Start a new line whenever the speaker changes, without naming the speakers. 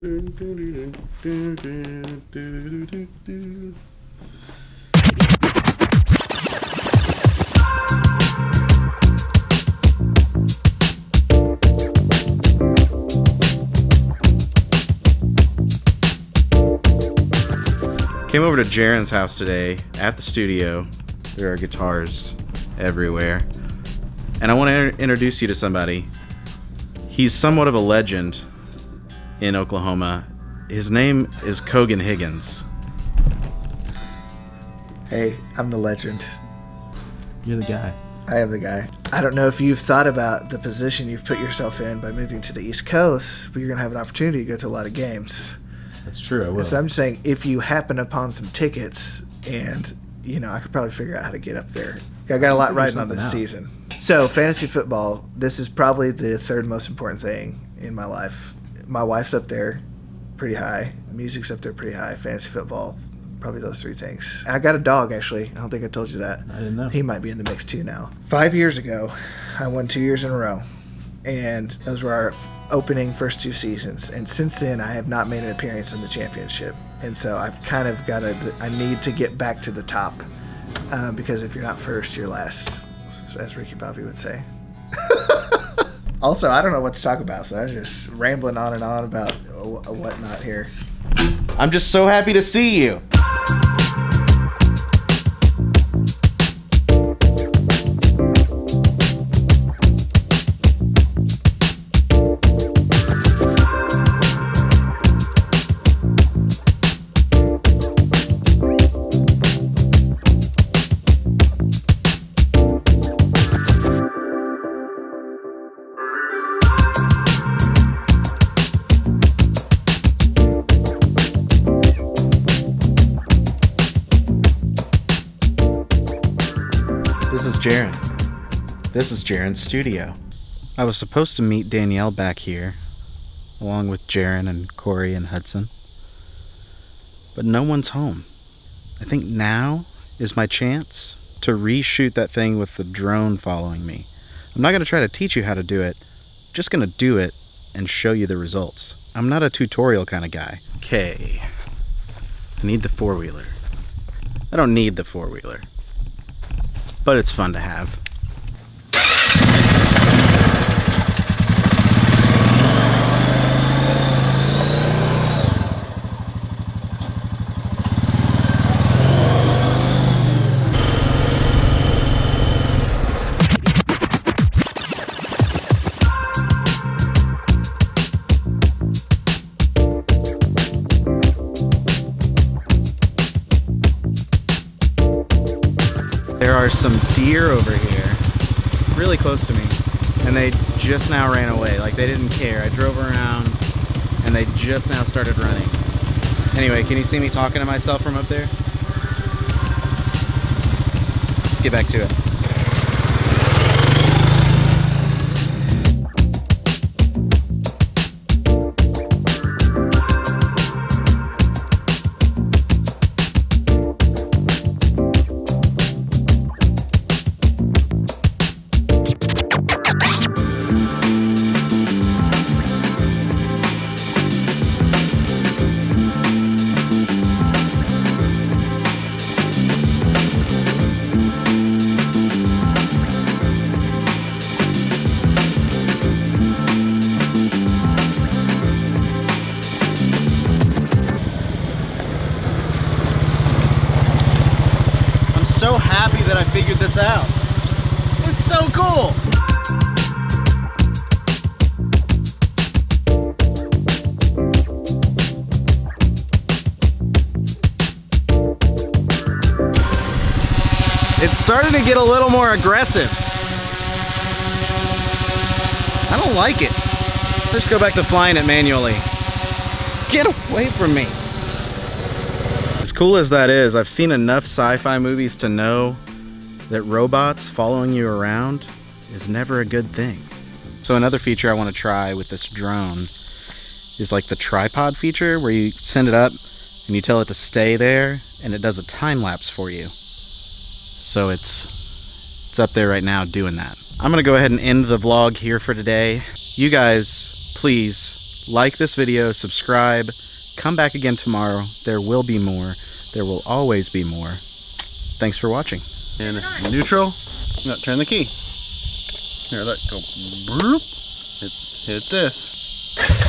Came over to Jaron's house today at the studio. There are guitars everywhere. And I want to introduce you to somebody. He's somewhat of a legend in Oklahoma. His name is Cogan Higgins.
Hey, I'm the legend.
You're the guy.
I am the guy. I don't know if you've thought about the position you've put yourself in by moving to the East Coast, but you're going to have an opportunity to go to a lot of games.
That's true, I will.
So I'm just saying, if you happen upon some tickets, and, I could probably figure out how to get up there. I got a lot riding on this season. So, fantasy football, this is probably the third most important thing in my life. My wife's up there pretty high. Music's up there pretty high. Fantasy football, probably those three things. I got a dog, actually. I don't think I told you that.
I didn't know.
He might be in the mix, too, now. 5 years ago, I won 2 years in a row. And those were our opening first 2 seasons. And since then, I have not made an appearance in the championship. And so I've kind of got to, I need to get back to the top. Because if you're not first, you're last, as Ricky Bobby would say. Also, I don't know what to talk about, so I'm just rambling on and on about whatnot here.
I'm just so happy to see you. This is Jaron. This is Jaron's studio. I was supposed to meet Danielle back here, along with Jaron and Corey and Hudson. But no one's home. I think now is my chance to reshoot that thing with the drone following me. I'm not going to try to teach you how to do it. I'm just going to do it and show you the results. I'm not a tutorial kind of guy. Okay. I need the four-wheeler. I don't need the four-wheeler, but it's fun to have. There are some deer over here, really close to me, and they just now ran away. Like, they didn't care. I drove around, and they just now started running. Anyway, can you see me talking to myself from up there? Let's get back to it. So happy that I figured this out. It's so cool. It's starting to get a little more aggressive. I don't like it. Let's go back to flying it manually. Get away from me. As cool as that is, I've seen enough sci-fi movies to know that robots following you around is never a good thing. So another feature I want to try with this drone is like the tripod feature, where you send it up and you tell it to stay there and it does a time lapse for you. So it's up there right now doing that. I'm gonna go ahead and end the vlog here for today. You guys, please Like this video, subscribe, come back again tomorrow. There will be more. There will always be more. Thanks for watching.
In neutral, no, turn the key. Here, let go. Hit this.